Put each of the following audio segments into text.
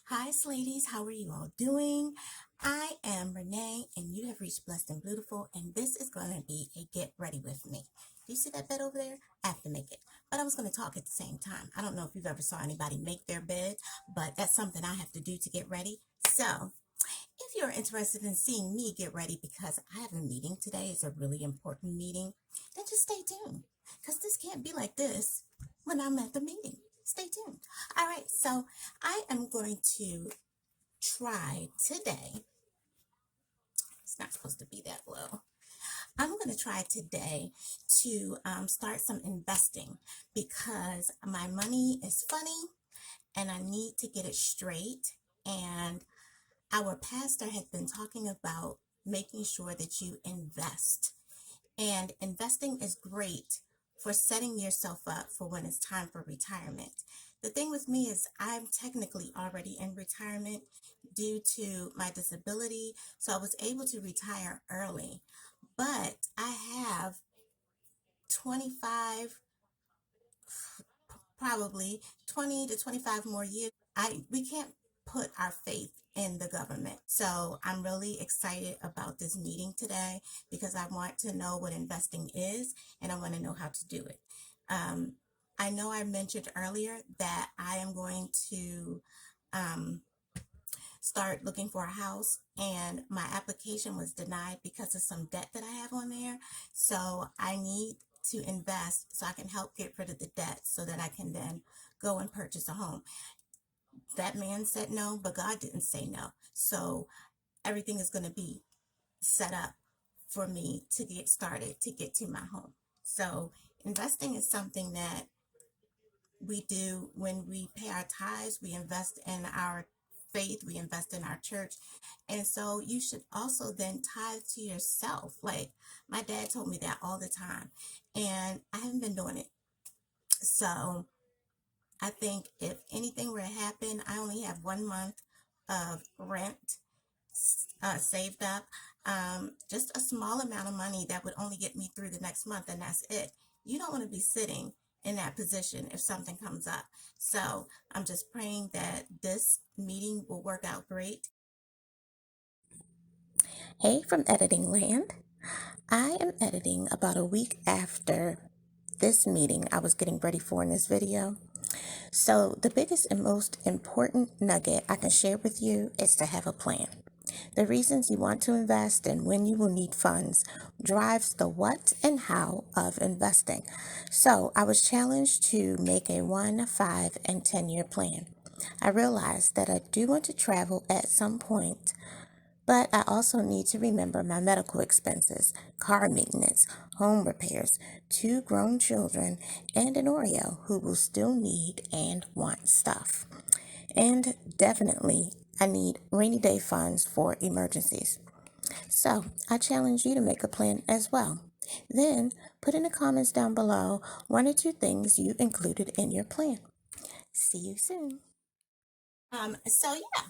Hi, ladies. How are you all doing? I am Renee, and you have reached Blessed and Beautiful, and this is going to be a get ready with me. Do you see that bed over there? I have to make it, but I was going to talk at the same time. I don't know if you've ever saw anybody make their bed, but that's something I have to do to get ready. So if you're interested in seeing me get ready because I have a meeting today, it's a really important meeting, then just stay tuned because this can't be like this when I'm at the meeting. Stay tuned. All right, so I am going to try today. It's not supposed to be that low. I'm going to try today to start some investing because my money is funny and I need to get it straight. And our pastor had been talking about making sure that you invest. And investing is great for setting yourself up for when it's time for retirement. The thing with me is I'm technically already in retirement due to my disability, so I was able to retire early. But I have 25, probably 20 to 25 more years. We can't put our faith in the government. So I'm really excited about this meeting today because I want to know what investing is and I want to know how to do it. I know I mentioned earlier that I am going to start looking for a house, and my application was denied because of some debt that I have on there. So I need to invest so I can help get rid of the debt so that I can then go and purchase a home. That man said no, but God didn't say no. So everything is going to be set up for me to get started to get to my home. So investing is something that we do when we pay our tithes. We invest in our faith, we invest in our church. And so you should also then tithe to yourself. Like my dad told me that all the time, and I haven't been doing it. So I think if anything were to happen, I only have 1 month of rent saved up, just a small amount of money that would only get me through the next month, and that's it. You don't want to be sitting in that position if something comes up. So I'm just praying that this meeting will work out great. Hey from Editing Land. I am editing about a week after this meeting I was getting ready for in this video. So the biggest and most important nugget I can share with you is to have a plan. The reasons you want to invest and when you will need funds drives the what and how of investing. So I was challenged to make a 1, 5, and 10-year plan. I realized that I do want to travel at some point, but I also need to remember my medical expenses, car maintenance, home repairs, 2 grown children, and an Oreo who will still need and want stuff. And definitely, I need rainy day funds for emergencies. So I challenge you to make a plan as well. Then put in the comments down below 1 or 2 things you included in your plan. See you soon. So yeah,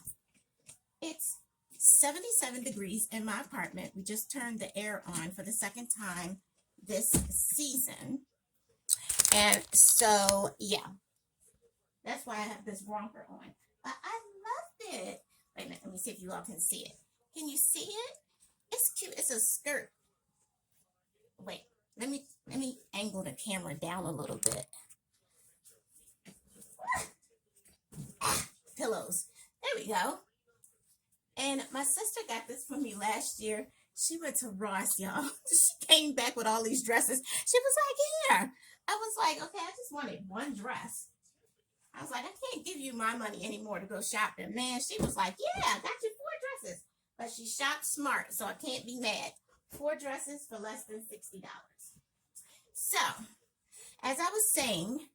it's 77 degrees in my apartment. We just turned the air on for the second time this season. And so yeah, that's why I have this romper on. But I loved it. Wait a minute, let me see if you all can see it. Can you see it? It's cute. It's a skirt. Wait, let me angle the camera down a little bit. Pillows. There we go. And my sister got this for me last year. She went to Ross, y'all. She came back with all these dresses. She was like, here. I was like, okay, I just wanted one dress. I was like, I can't give you my money anymore to go shopping. Man, she was like, yeah, I got you 4 dresses. But she shopped smart, so I can't be mad. 4 dresses for less than $60. So, as I was saying,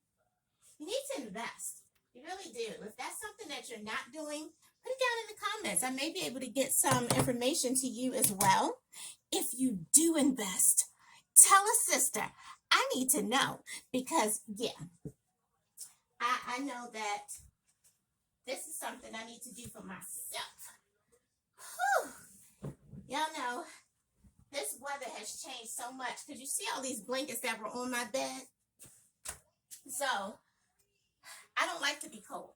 you need to invest. You really do. If that's something that you're not doing, put it down in the comments. I may be able to get some information to you as well. If you do invest, tell a sister. I need to know because, yeah, I know that this is something I need to do for myself. Whew. Y'all know this weather has changed so much because you see all these blankets that were on my bed. So I don't like to be cold.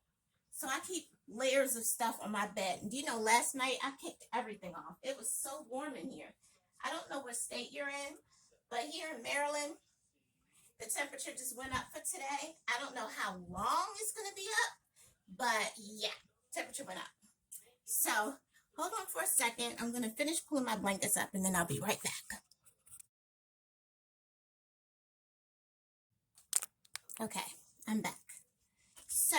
So I keep layers of stuff on my bed. And do you know, last night I kicked everything off. It was so warm in here. I don't know what state you're in, but here in Maryland, the temperature just went up for today. I don't know how long it's going to be up, but yeah, temperature went up. So hold on for a second. I'm going to finish pulling my blankets up and then I'll be right back. Okay, I'm back. So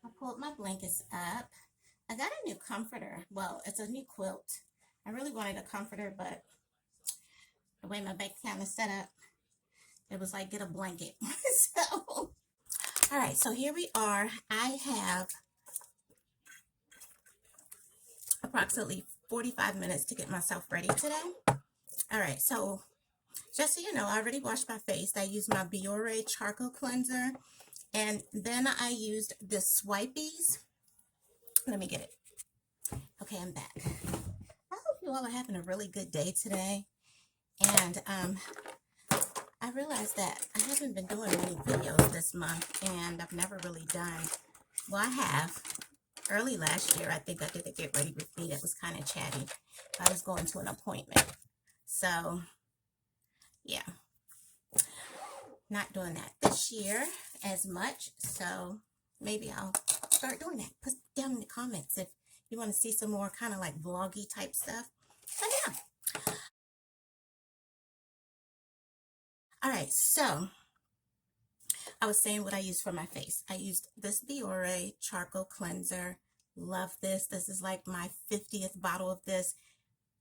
I pulled my blankets up. I got a new comforter. Well, it's a new quilt. I really wanted a comforter, but the way my bank account is set up, it was like, get a blanket. So, all right, so here we are. I have approximately 45 minutes to get myself ready today. All right, so just so you know, I already washed my face. I used my Biore charcoal cleanser, and then I used the Swipeys. Let me get it. Okay, I'm back. I hope you all are having a really good day today. And I realized that I haven't been doing many videos this month, and I've never really done, well, I have. Early last year, I think I did a get ready with me that was kind of chatty. I was going to an appointment. So, yeah. Not doing that this year as much. So, maybe I'll start doing that. Put down in the comments if you want to see some more kind of like vloggy type stuff. But yeah. All right, so I was saying what I used for my face. I used this Biore charcoal cleanser. Love this. This is like my 50th bottle of this.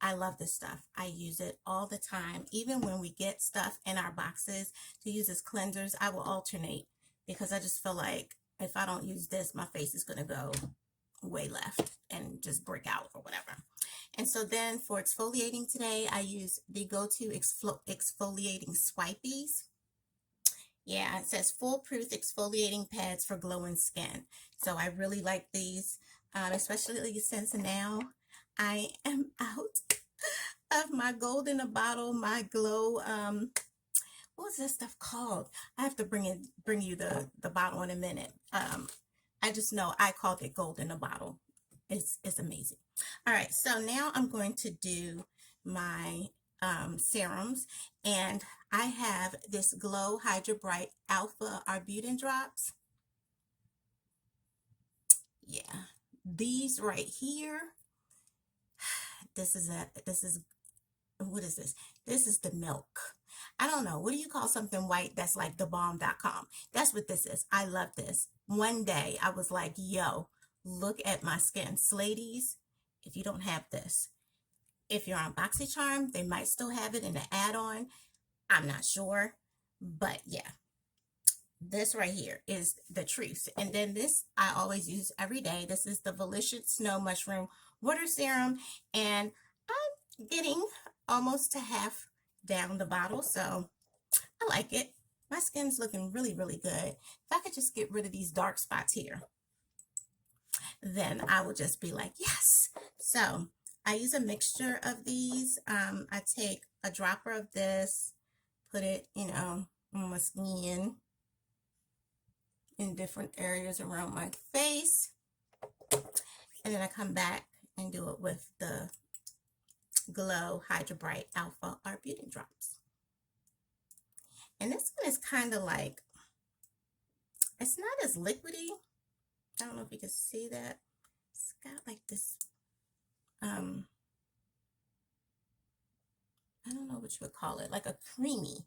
I love this stuff. I use it all the time. Even when we get stuff in our boxes to use as cleansers, I will alternate because I just feel like if I don't use this, my face is going to go way left and just break out or whatever. And so then for exfoliating today, I use the To Exfoliating Swipeys. Yeah, it says foolproof exfoliating pads for glowing skin. So I really like these, especially since now I am out of my gold in a bottle, my glow, what was that stuff called? I have to bring you the bottle in a minute. I just know I called it gold in a bottle. It's amazing. All right, so now I'm going to do my serums, and I have this Glow Hydra-Bright Alpha Arbutin drops. Yeah, these right here. This is what is this? This is the milk. I don't know. What do you call something white that's like thebomb.com? That's what this is. I love this. One day I was like, yo, look at my skin. Ladies, if you don't have this, if you're on BoxyCharm, they might still have it in the add-on. I'm not sure, but yeah, this right here is the truth. And then this I always use every day. This is the Volition Snow Mushroom Water Serum, and I'm getting almost to half down the bottle, so I like it. My skin's looking really, really good. If I could just get rid of these dark spots here, then I would just be like, yes. So I use a mixture of these. I take a dropper of this, put it, on my skin in different areas around my face, and then I come back and do it with the Glow Hydra-Bright Alpha Arbutin drops. And this one is kind of like, it's not as liquidy. I don't know if you can see that. It's got like this, I don't know what you would call it, like a creamy.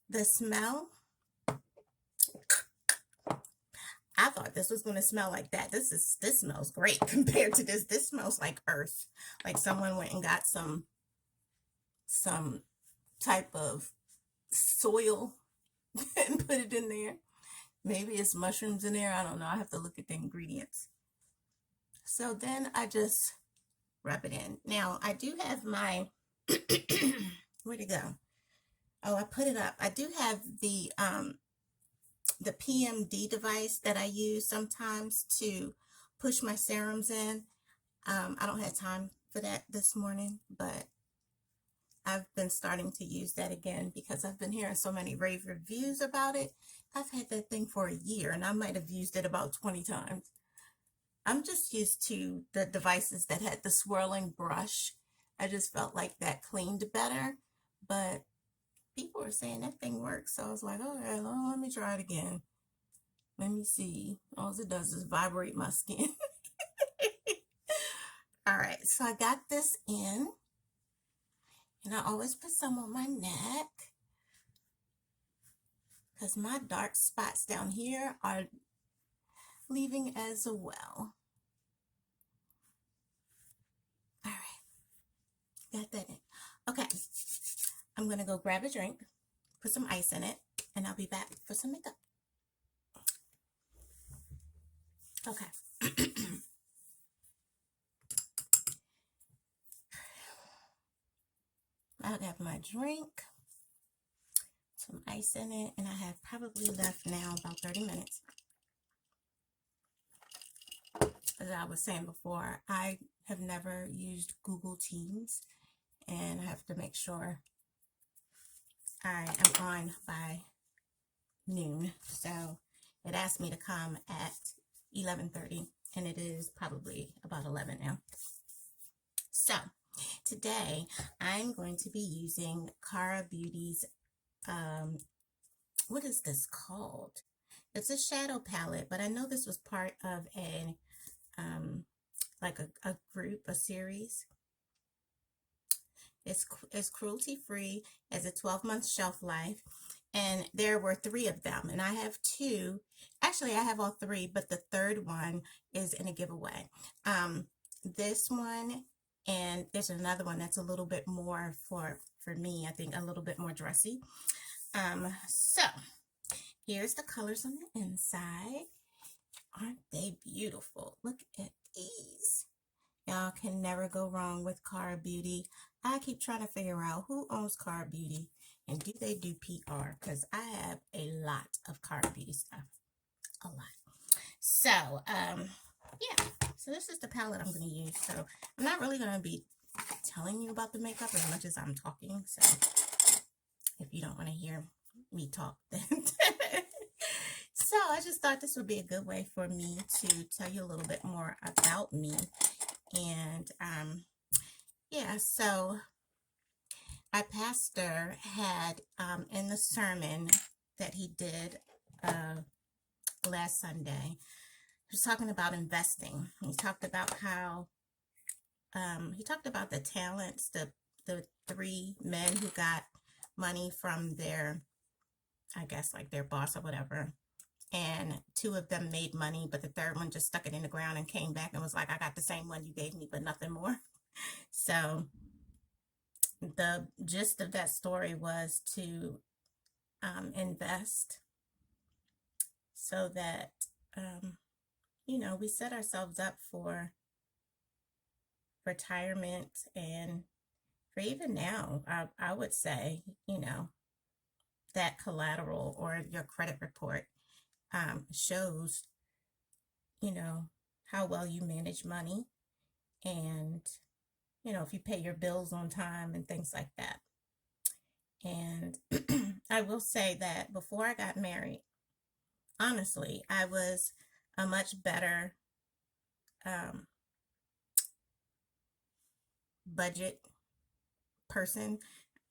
The smell, I thought this was going to smell like that. This smells great compared to this. This smells like earth. Like someone went and got some type of soil and put it in there. Maybe it's mushrooms in there. I don't know. I have to look at the ingredients. So then I just rub it in. Now I do have my, where'd it go? Oh, I put it up. I do have the PMD device that I use sometimes to push my serums in. I don't have time for that this morning, but I've been starting to use that again because I've been hearing so many rave reviews about it. I've had that thing for a year and I might have used it about 20 times. I'm just used to the devices that had the swirling brush. I just felt like that cleaned better, but people were saying that thing works. So I was like, okay, well, let me try it again. Let me see. All it does is vibrate my skin. All right, so I got this in, and I always put some on my neck because my dark spots down here are leaving as well. All right, got that in. Okay, I'm gonna go grab a drink, put some ice in it, and I'll be back for some makeup. Okay. I have my drink, some ice in it, and I have probably left now about 30 minutes. As I was saying before, I have never used Google Teams, and I have to make sure I am on by noon. So it asked me to come at 11:30, and it is probably about 11 now. So today I'm going to be using Kara Beauty's, what is this called? It's a shadow palette, but I know this was part of a, like a group, a series. It's cruelty free, has a 12-month shelf life, and there were 3 of them, and I have 2. Actually, I have all 3, but the third one is in a giveaway. This one, and there's another one that's a little bit more for me, I think a little bit more dressy. So here's the colors on the inside. Aren't they beautiful? Look at these. Y'all can never go wrong with Kara Beauty. I keep trying to figure out who owns Kara Beauty and do they do PR, because I have a lot of Kara Beauty stuff. A lot. So, yeah. So this is the palette I'm going to use. So I'm not really going to be telling you about the makeup as much as I'm talking. So if you don't want to hear me talk, then so I just thought this would be a good way for me to tell you a little bit more about me. And yeah, so our pastor had in the sermon that he did last Sunday, he was talking about investing. He talked about how he talked about the talents, the 3 men who got money from their, I guess, like their boss or whatever, and 2 of them made money, but the third one just stuck it in the ground and came back and was like, I got the same one you gave me, but nothing more. So the gist of that story was to invest so that, you know, we set ourselves up for retirement, and for even now, I would say, you know, that collateral or your credit report shows, you know, how well you manage money, and, you know, if you pay your bills on time and things like that. And I will say that before I got married, honestly, I was a much better budget person.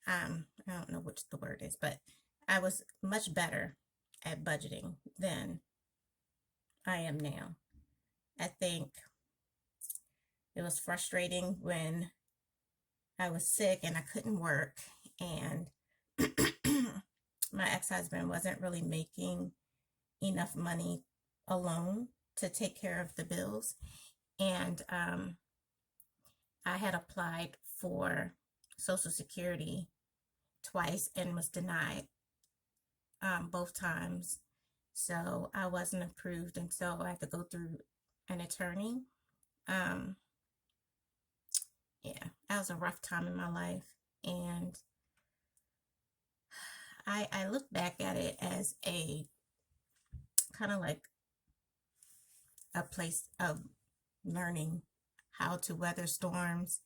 I don't know which the word is, but I was much better at budgeting than I am now. I think it was frustrating when I was sick and I couldn't work, and my ex-husband wasn't really making enough money alone to take care of the bills. And I had applied for Social Security twice and was denied both times. So I wasn't approved until I had to go through an attorney. Yeah, that was a rough time in my life. And I look back at it as a kind of like a place of learning how to weather storms.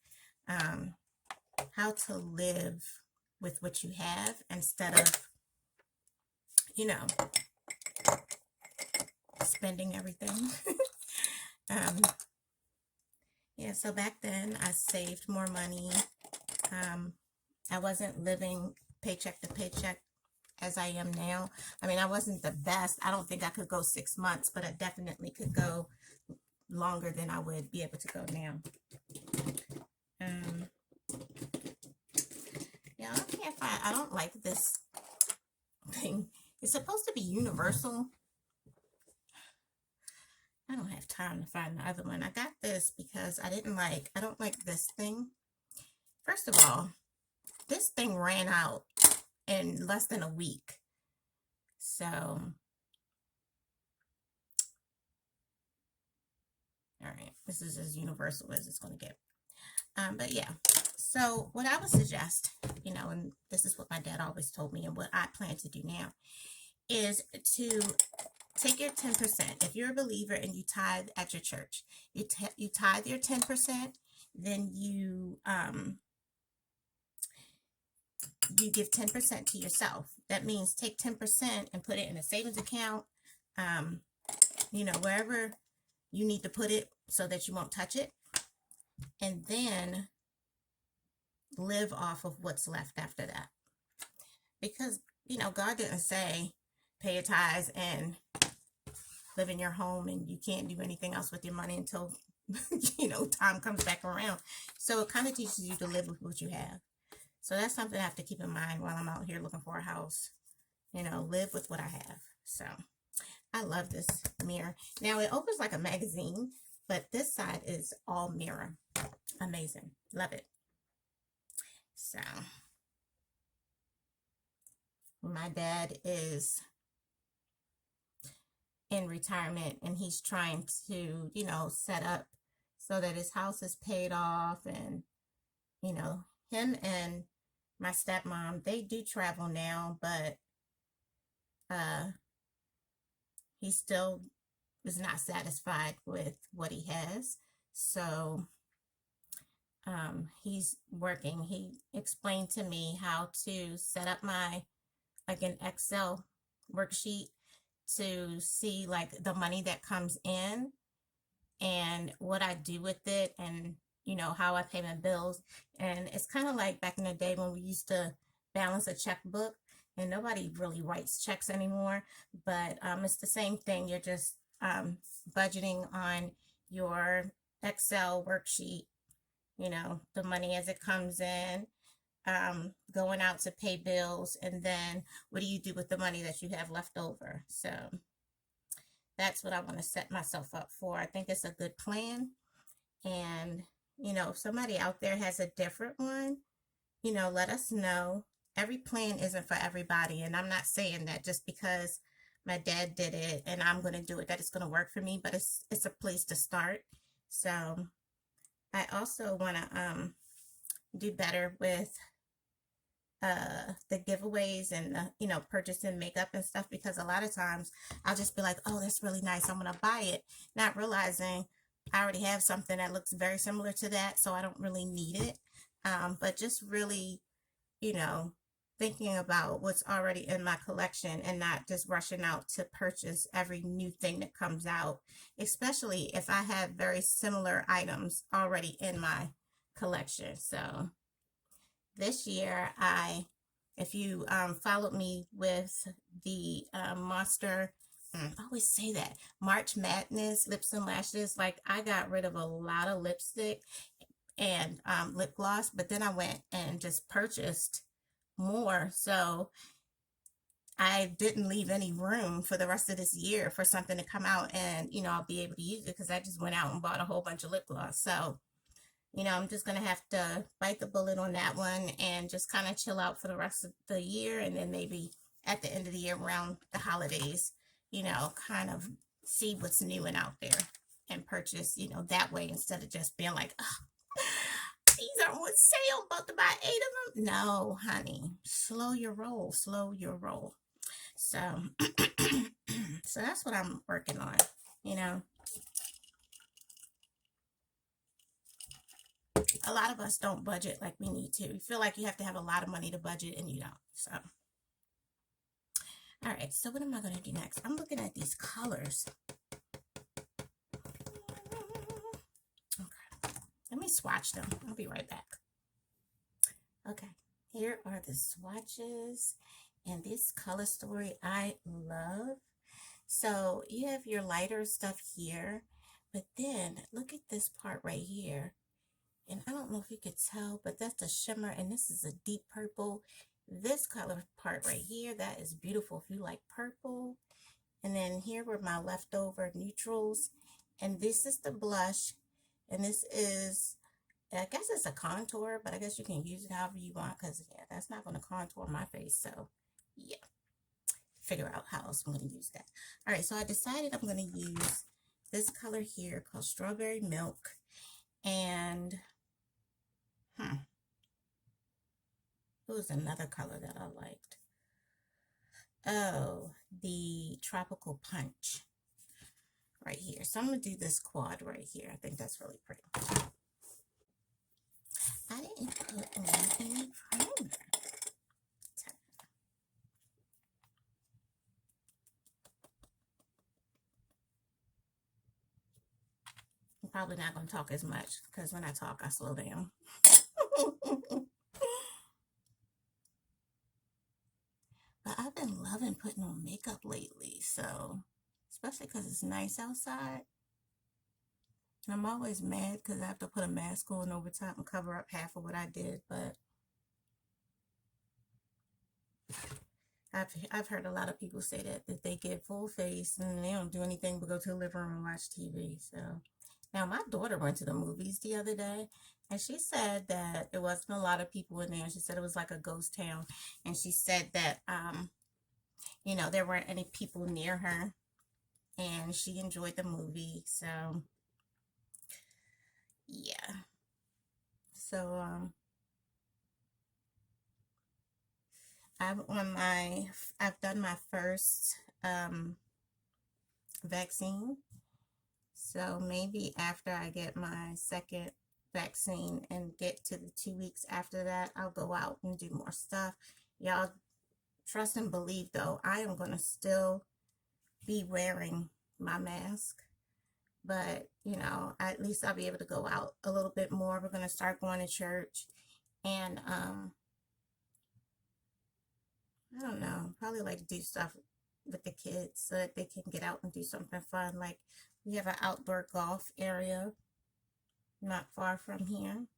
how to live with what you have instead of, you know, spending everything. Yeah, so back then I saved more money. I wasn't living paycheck to paycheck as I am now. I mean, I wasn't the best. I don't think I could go 6 months, but I definitely could go longer than I would be able to go now. Yeah, I don't like this thing. It's supposed to be universal. I don't have time to find the other one. I got this because I don't like this thing. First of all, this thing ran out in less than a week. So, all right, this is as universal as it's going to get. But yeah, so what I would suggest, you know, and this is what my dad always told me and what I plan to do now, is to take your 10%. If you're a believer and you tithe at your church, you tithe your 10%, then you give 10% to yourself. That means take 10% and put it in a savings account, you know, wherever you need to put it so that you won't touch it. And then live off of what's left after that. Because, you know, God didn't say pay your tithes and live in your home and you can't do anything else with your money until, you know, time comes back around. So it kind of teaches you to live with what you have. So that's something I have to keep in mind while I'm out here looking for a house. You know, live with what I have. So I love this mirror. Now it opens like a magazine, but this side is all mirror. Amazing. Love it. So my dad is in retirement and he's trying to, you know, set up so that his house is paid off. And, you know, him and my stepmom, they do travel now, but he still is not satisfied with what he has. So he's working. He explained to me how to set up my, like, an Excel worksheet to see like the money that comes in and what I do with it, and you know how I pay my bills. And it's kind of like back in the day when we used to balance a checkbook, and nobody really writes checks anymore, but it's the same thing. You're just budgeting on your Excel worksheet, you know, the money as it comes in, going out to pay bills, and then what do you do with the money that you have left over? So that's what I want to set myself up for. I think it's a good plan. And, you know, if somebody out there has a different one, you know, let us know. Every plan isn't for everybody. And I'm not saying that just because my dad did it and I'm going to do it, that it's going to work for me, but it's a place to start. So I also want to do better with the giveaways and the, you know, purchasing makeup and stuff, because a lot of times I'll just be like, oh, that's really nice, I'm gonna buy it, not realizing I already have something that looks very similar to that, so I don't really need it. But just really, you know, thinking about what's already in my collection and not just rushing out to purchase every new thing that comes out, especially if I have very similar items already in my collection. So this year, if you followed me with the Monster, I always say that, March Madness Lips and Lashes, like I got rid of a lot of lipstick and lip gloss, but then I went and just purchased more. So I didn't leave any room for the rest of this year for something to come out and, you know, I'll be able to use it because I just went out and bought a whole bunch of lip gloss. So, you know, I'm just going to have to bite the bullet on that one and just kind of chill out for the rest of the year. And then maybe at the end of the year around the holidays, you know, kind of see what's new and out there and purchase, you know, that way, instead of just being like, oh, these are on sale, about to buy 8 of them. No, honey, slow your roll, slow your roll. So, so that's what I'm working on, you know. a lot of us don't budget like we need to. You feel like you have to have a lot of money to budget, and you don't. So, all right. So what am I going to do next? I'm looking at these colors. Okay. Let me swatch them. I'll be right back. Okay. Here are the swatches, and this color story I love. So you have your lighter stuff here, but then look at this part right here. And I don't know if you could tell, but that's a shimmer, and this is a deep purple. This color part right here, that is beautiful if you like purple. And then here were my leftover neutrals. And this is the blush. And this is, I guess it's a contour, but I guess you can use it however you want, because, yeah, that's not going to contour my face. So, yeah. Figure out how else I'm going to use that. All right, so I decided I'm going to use this color here called Strawberry Milk. And, it was another color that I liked. Oh, the Tropical Punch right here. So I'm going to do this quad right here. I think that's really pretty. I didn't put on any primer. I'm probably not going to talk as much because when I talk, I slow down. But I've been loving putting on makeup lately, so especially because it's nice outside. And I'm always mad because I have to put a mask on over top and cover up half of what I did, but I've heard a lot of people say that they get full face and they don't do anything but go to the living room and watch TV. So now my daughter went to the movies the other day, and she said that it wasn't a lot of people in there. She said it was like a ghost town, and she said that you know, there weren't any people near her, and she enjoyed the movie. So yeah. So I've done my first vaccine. So maybe after I get my second vaccine and get to the 2 weeks after that, I'll go out and do more stuff. Y'all trust and believe, though, I am going to still be wearing my mask. But, you know, at least I'll be able to go out a little bit more. We're going to start going to church. And, I don't know, probably like do stuff with the kids so that they can get out and do something fun. Like, we have an outdoor golf area not far from here.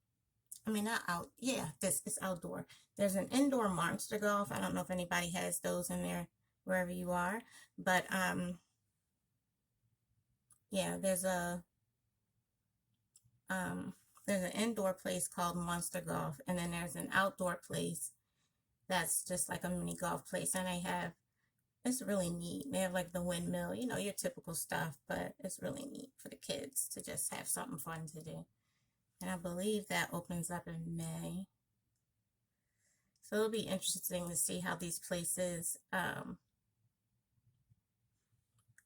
I mean, not out. Yeah, this is outdoor. There's an indoor monster golf. I don't know if anybody has those in there wherever you are. But, yeah, there's an indoor place called Monster Golf, and then there's an outdoor place that's just like a mini golf place, and it's really neat. They have like the windmill, you know, your typical stuff, but it's really neat for the kids to just have something fun to do. And I believe that opens up in May. So it'll be interesting to see how these places,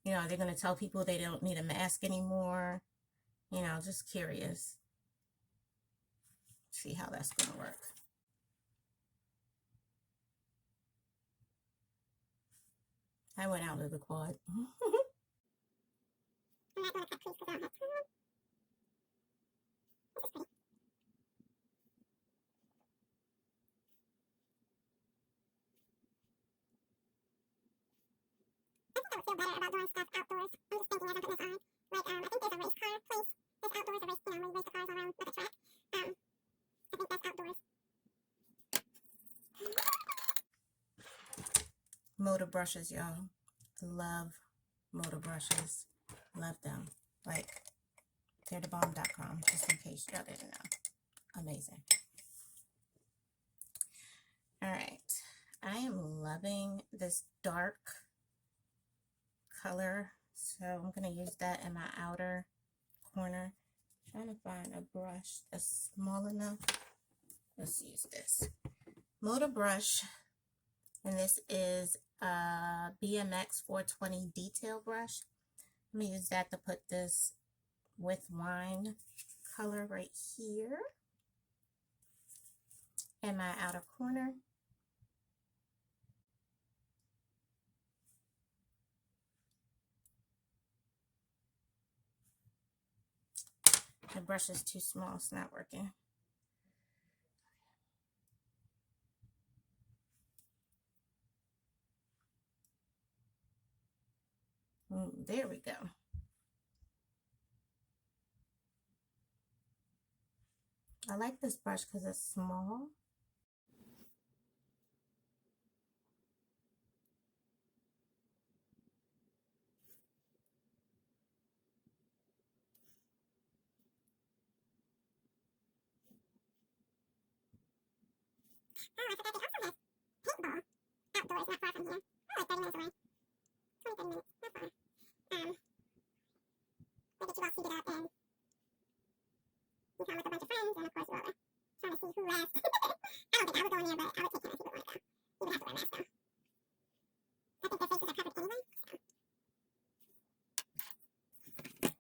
you know, they're going to tell people they don't need a mask anymore. You know, just curious. See how that's going to work. I went out of the quad. I'm not going to cut crease because I don't have time. This is pretty. I think I would feel better about doing stuff outdoors. I'm just thinking as I'm putting this on. Like, I think there's a race car place. There's outdoors a race, you know, where you race the cars all around like a track. I think that's outdoors. Motor brushes, y'all. Love motor brushes. Love them. Like, they're thebomb.com, just in case y'all didn't know. Amazing. All right. I am loving this dark color, so I'm going to use that in my outer corner. I'm trying to find a brush that's small enough. Let's use this motor brush, and this is a BMX 420 detail brush. I'm going to use that to put this with wine color right here. in my outer corner. The brush is too small, it's not working. There we go. I like this brush because it's small. Oh, I forgot they also have paintball outdoors, not far from here. Oh, like 30 minutes away. 20, 30 minutes, not far. They get you all seated up and you come with a bunch of friends, and of course we're trying to see who laughs. I don't think I would go in there, but I would take him if he would want to go. He would have to wear a mask though. I think their faces are covered anyway, so.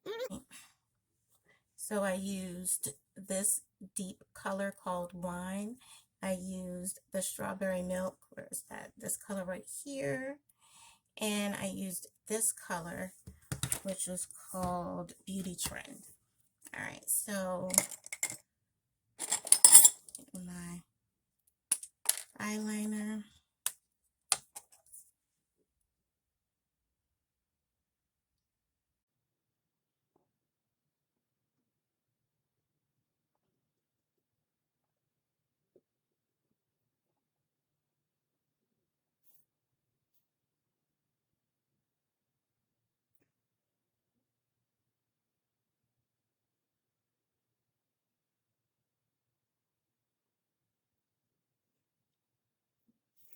Alright. So I used this deep color called Wine. I used the Strawberry Milk, where is that? This color right here. And I used this color, which was called Beauty Trend. All right, so my eyeliner.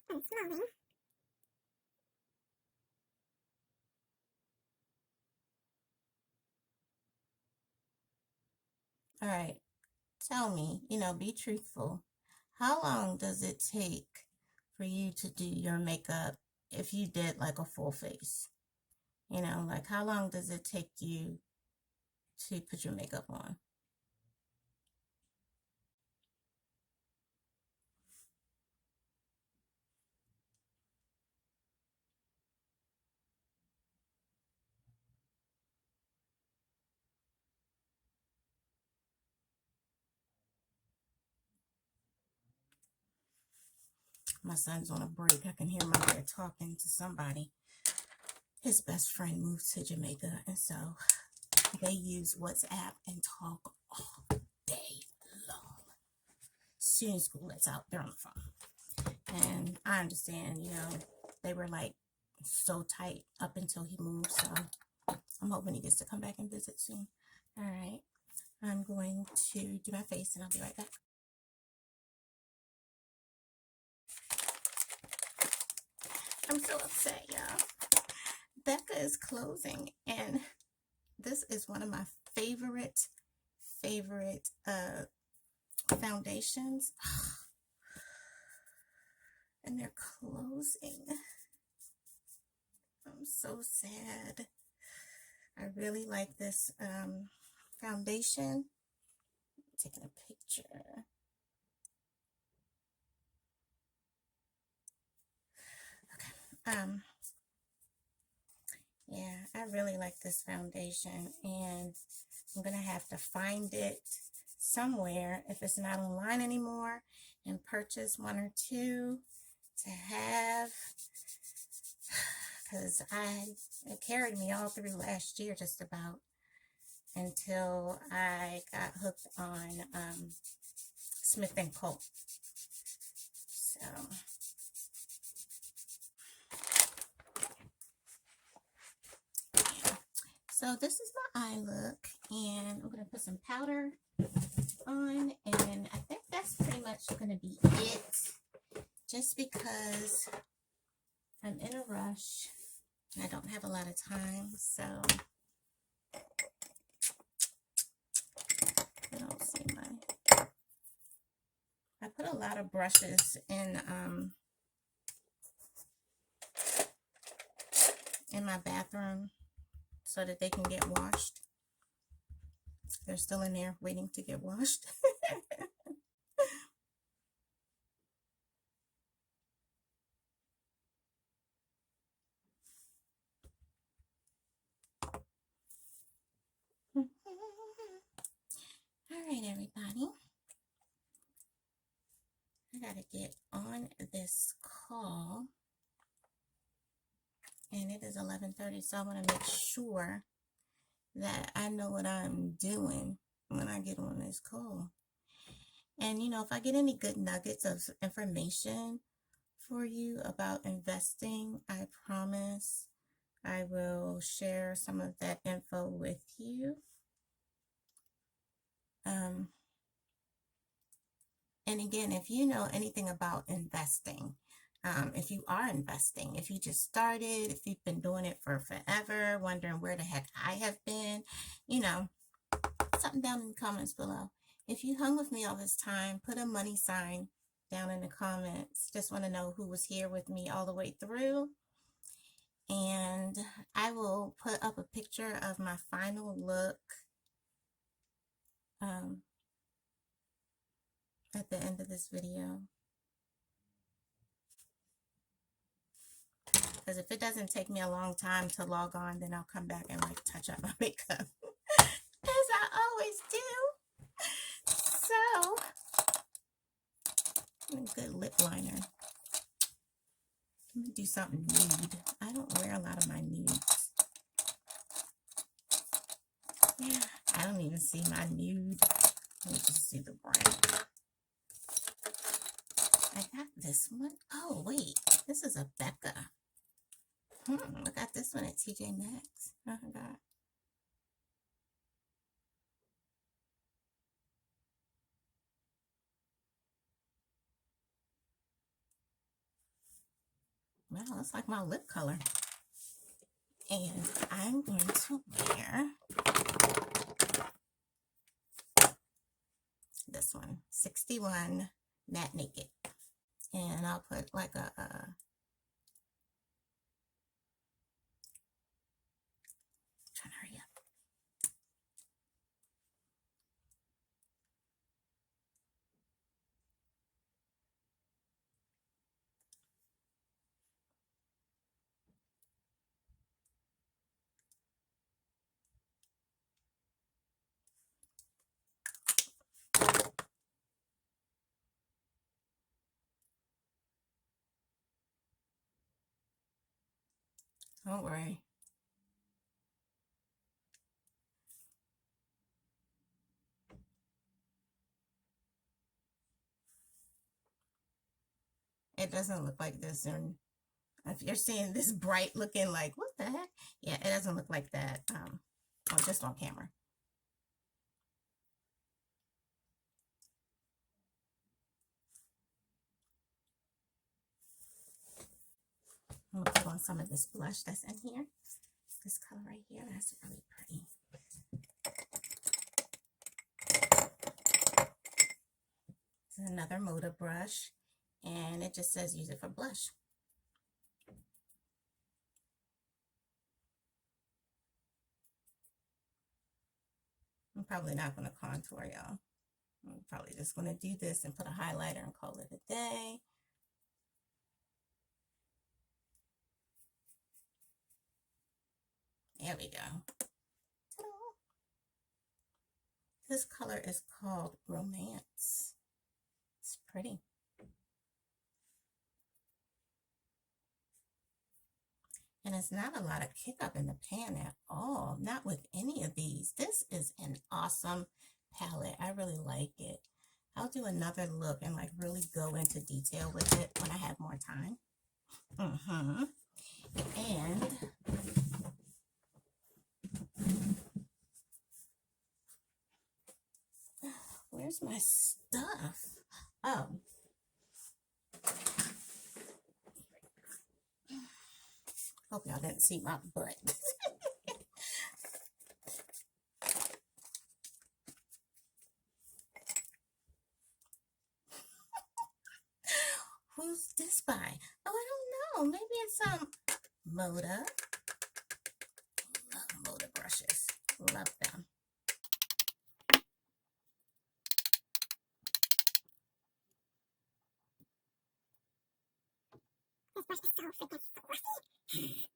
I'm swirling. All right, tell me, be truthful. How long does it take for you to do your makeup if you did like a full face? Like how long does it take you to put your makeup on? My son's on a break. I can hear my dad talking to somebody. His best friend moved to Jamaica, and so they use WhatsApp and talk all day long. As soon as school lets out, they're on the phone. And I understand, they were like so tight up until he moved, so I'm hoping he gets to come back and visit soon. All right, I'm going to do my face and I'll be right back. I'm so upset, y'all. Becca is closing, and this is one of my favorite foundations. And they're closing. I'm so sad. I really like this foundation. I'm taking a picture. Okay. Yeah, I really like this foundation, and I'm gonna have to find it somewhere if it's not online anymore and purchase one or two to have, because it carried me all through last year just about until I got hooked on Smith & Co. So So this is my eye look, and I'm going to put some powder on, and I think that's pretty much going to be it, just because I'm in a rush and I don't have a lot of time. So I don't see I put a lot of brushes in my bathroom so that they can get washed. They're still in there waiting to get washed. Alright, everybody. I gotta get on this call. And it is 11:30, so I want to make sure that I know what I'm doing when I get on this call. And, you know, if I get any good nuggets of information for you about investing, I promise I will share some of that info with you. And again, if you know anything about investing, if you are investing, if you just started, if you've been doing it for forever, wondering where the heck I have been, you know, something down in the comments below. If you hung with me all this time, put a money sign down in the comments. Just want to know who was here with me all the way through. And I will put up a picture of my final look at the end of this video. Because if it doesn't take me a long time to log on, then I'll come back and like touch up my makeup. As I always do. So, a good lip liner. Let me do something nude. I don't wear a lot of my nudes. Yeah, I don't even see my nude. Let me just see the brand. I got this one. Oh, wait. This is a Becca. I got this one at TJ Maxx. Oh, my God. Wow, that's like my lip color. And I'm going to wear this one, 61 Matte Naked. And I'll put like a trying to hurry up. Don't worry. It doesn't look like this. And if you're seeing this bright looking like, what the heck? Yeah, it doesn't look like that. Or just on camera. I'm gonna put on some of this blush that's in here. This color right here, that's really pretty. This is another Moda brush, and it just says use it for blush. I'm probably not going to contour, y'all. I'm probably just going to do this and put a highlighter and call it a day. There we go. Ta-da. This color is called Romance. It's pretty. And it's not a lot of kick up in the pan at all. Not with any of these. This is an awesome palette. I really like it. I'll do another look and like really go into detail with it when I have more time. And where's my stuff? Oh. Hope y'all didn't see my butt. Who's this by? Oh, I don't know. Maybe it's Moda. Love Moda brushes. Love them. This brush is so freaking fluffy.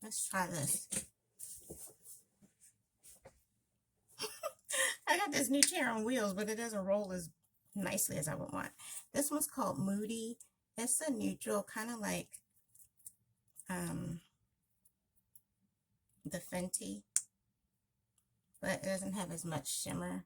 Let's try this. I got this new chair on wheels, but it doesn't roll as nicely as I would want. This one's called Moody. It's a neutral, kind of like the Fenty, but it doesn't have as much shimmer.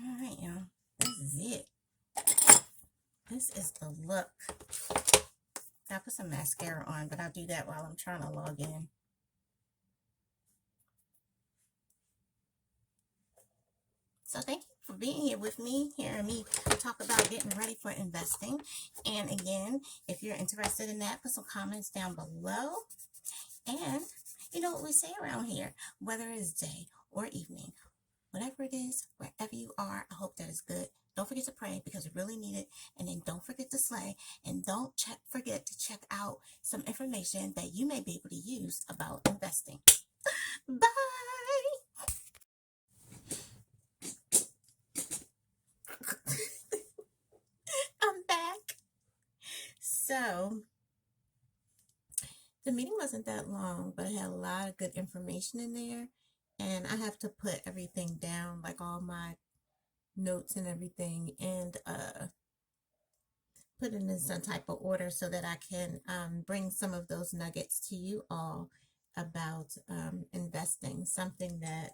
Alright, y'all. This is it. This is the look. I'll put some mascara on, but I'll do that while I'm trying to log in. So thank you for being here with me, hearing me talk about getting ready for investing. And again, if you're interested in that, put some comments down below. And you know what we say around here, whether it's day or evening, whatever it is, wherever you are, I hope that is good. Don't forget to pray because we really need it. And then don't forget to slay. And don't forget to check out some information that you may be able to use about investing. Bye! I'm back. So, the meeting wasn't that long, but it had a lot of good information in there. And I have to put everything down, like all my notes and everything, and put it in some type of order so that I can bring some of those nuggets to you all about investing, something that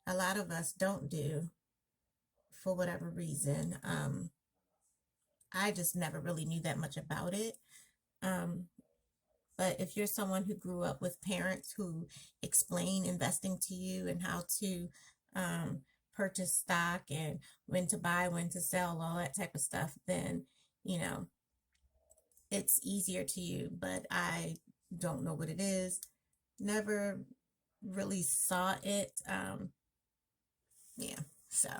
a lot of us don't do for whatever reason. I just never really knew that much about it. But if you're someone who grew up with parents who explain investing to you and how to purchase stock and when to buy, when to sell, all that type of stuff, then, you know, it's easier to you. But I don't know what it is. Never really saw it. Yeah, so.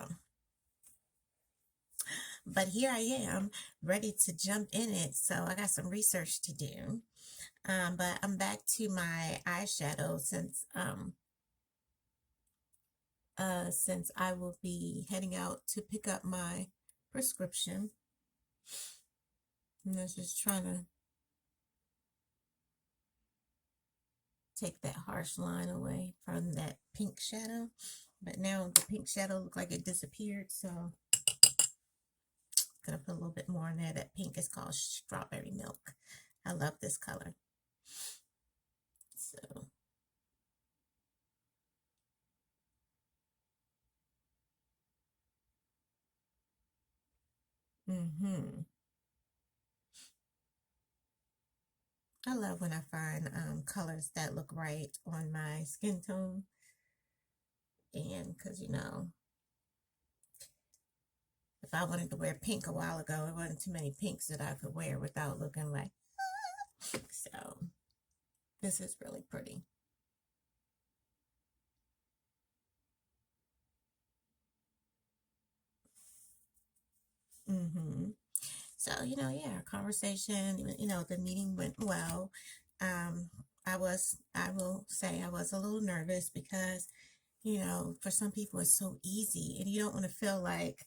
But here I am, ready to jump in it. So I got some research to do. But I'm back to my eyeshadow since I will be heading out to pick up my prescription. And I was just trying to take that harsh line away from that pink shadow. But now the pink shadow looked like it disappeared, so gonna put a little bit more in there. That pink is called Strawberry Milk. I love this color. So I love when I find colors that look right on my skin tone. And because, you know, if I wanted to wear pink a while ago, there wasn't too many pinks that I could wear without looking like, so this is really pretty. So, you know, yeah, conversation, you know, the meeting went well. I will say I was a little nervous because, you know, for some people it's so easy and you don't want to feel like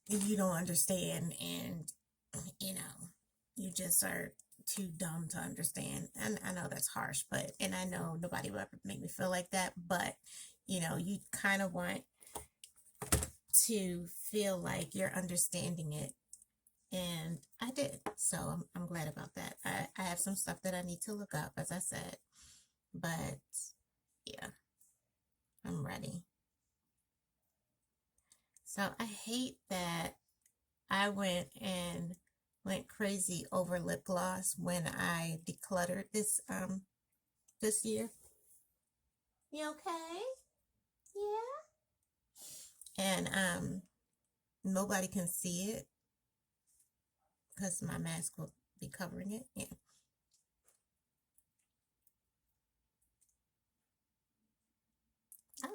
you don't understand and, you know, you just are too dumb to understand. And I know that's harsh, but, and I know nobody will ever make me feel like that, but, you know, you kind of want to feel like you're understanding it. And I did. So I'm glad about that. I have some stuff that I need to look up, as I said. but yeah, I'm ready. So I hate that I went crazy over lip gloss when I decluttered this this year. You okay? Yeah. And nobody can see it because my mask will be covering it. Yeah.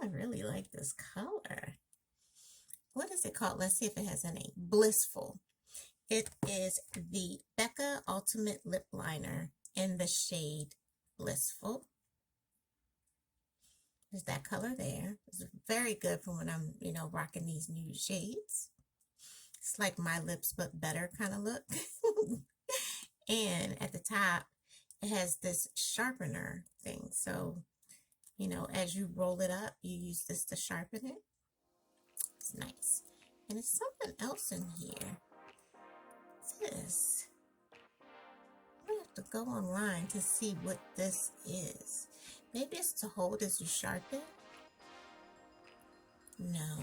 I really like this color. What is it called? Let's see if it has a name. Blissful. It is the Becca Ultimate Lip Liner in the shade Blissful. There's that color there. It's very good for when I'm, rocking these new shades. It's like my lips but better kind of look. And at the top, it has this sharpener thing. So, as you roll it up, you use this to sharpen it. It's nice. And there's something else in here. What's this? I have to go online to see what this is. Maybe it's to hold as you sharpen. No.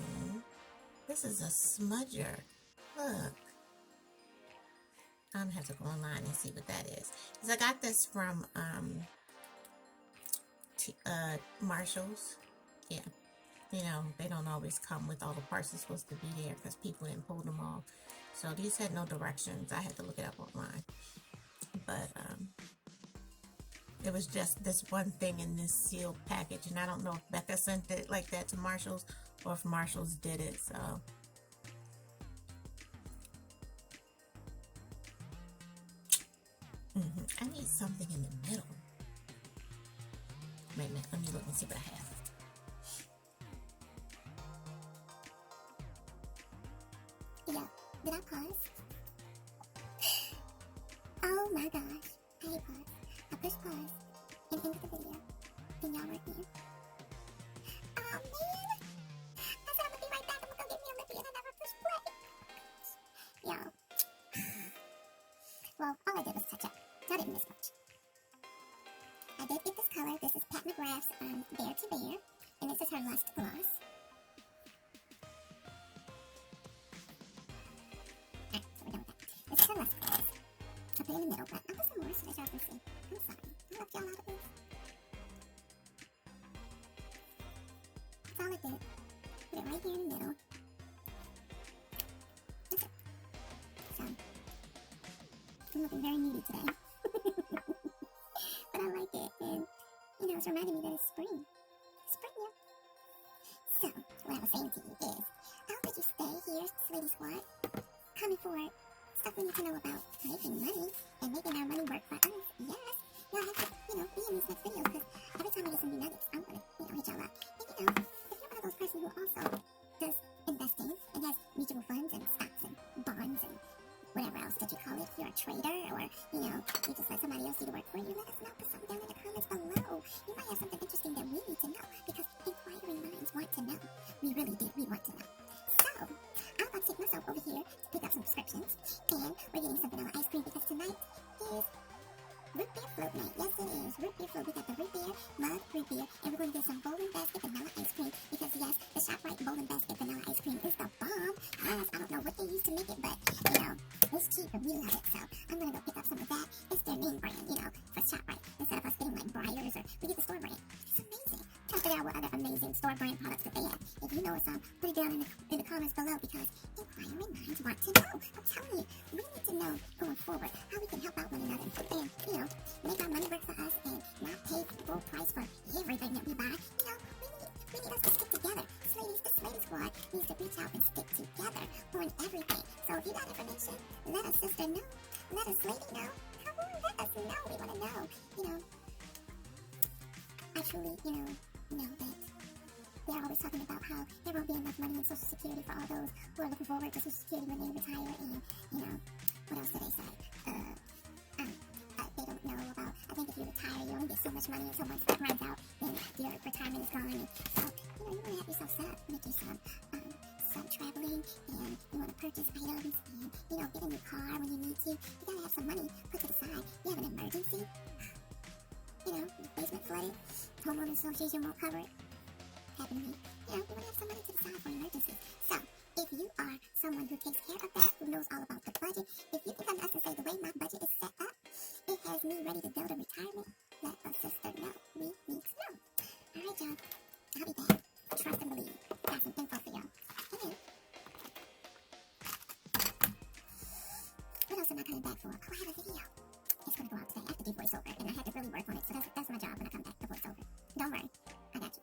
This is a smudger. Look. I'm gonna have to go online and see what that is. Because I got this from Marshall's. Yeah. They don't always come with all the parts that's supposed to be there because people didn't pull them all. So these had no directions. I had to look it up online. But it was just this one thing in this sealed package. And I don't know if Becca sent it like that to Marshall's or if Marshall's did it. So I need something in the middle. Wait a minute, let me look and see what I have. Yeah, did I pause? Oh my gosh, I hate pause. I pushed pause and ended the video, and y'all weren't here. Oh man! I said I'm gonna be right back, I'm gonna go get me a lippy, and I never pushed play. Y'all. Well, all I did was touch up. I didn't miss much. I did get this color. This is Pat McGrath's Bare to Bare, and this is her Lust Gloss. Alright, so we're done with that. This is her Lust Gloss. I put it in the middle, but I'll put some more so that y'all can see. I'm sorry. I left y'all out of this. That's all I did. Put it right here in the middle. That's it. So, I'm looking very needy today. But I like it, and it's reminding me that it's spring. Spring, yeah. So, what I was saying to you is, I hope that you stay here, Sweetie Squad, coming for stuff we need to know about making money and making our money work for us. Yes, y'all have to, be in these next videos because every time I get some new nuggets, I'm gonna, hit y'all up. And if you're one of those person who also does investing and has mutual funds and stocks and bonds and whatever else that you call it, if you're a trader or, you just let somebody else do the work for you, let us know. Put something down in the comments below. You might have something interesting that we need to know because inquiring minds want to know. We really do. We want to know. So, I'm about to take myself over here to pick up some prescriptions and we're getting some vanilla ice cream because tonight is root beer float night. Yes, it is. Root beer float. We got the root beer, mug, root beer, and we're going to get some Golden Basket vanilla ice cream because, yes, the ShopRite Golden Basket vanilla ice cream is the bomb. Yes, I don't know what they used to make it, but, it's cheap and we love it. So, I'm going to go pick up some of that. It's their name brand, for ShopRite. Instead of us getting, like, Breyers or we get the store brand. It's amazing. Try to figure out what other amazing store brand products that they have. If you know some, put it down in the comments below because inquiring minds want to know. I'm telling you, we need to know going forward how we can help out one another and, make our money work for us and not pay full price for everything that we buy. We need us to stick together. The Slady Squad needs to reach out and stick together on everything. So if you got information, let us sister know. Let us lady know. Come on, let us know. We want to know. I truly, know that they're always talking about how there won't be enough money in Social Security for all those who are looking forward to Social Security when they retire. And, what else do they say? They don't know about, I think if you retire, you only get so much money, and so once that runs out, then your retirement is gone. And so, you want to have yourself set up. You want to do some traveling, and you want to purchase items, and, get a new car when you need to. You got to have some money put to the side. You have an emergency. basement flooded, homeowner association won't cover it. Happened to me. We want to have some money to the side for emergencies. So, if you are someone who takes care of that, who knows all about the budget, if you think I'm us to say the way my budget is set up, it has me ready to build a retirement, let a sister know. We need to know. Alright, y'all. I'll be back. Trust and believe. Got some info for y'all. And what else am I coming back for? Oh, I have a video. It's going to go out today. I have to do voiceover, and I had to really work on it, so that's my job when I come back, the voiceover. Don't worry. I got you.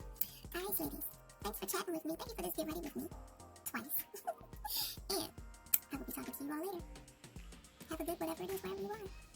Alright, ladies. Thanks for chatting with me. Thank you for this Get Ready with me. Twice. And I will be talking to you all later. Have a good whatever it is, wherever you are.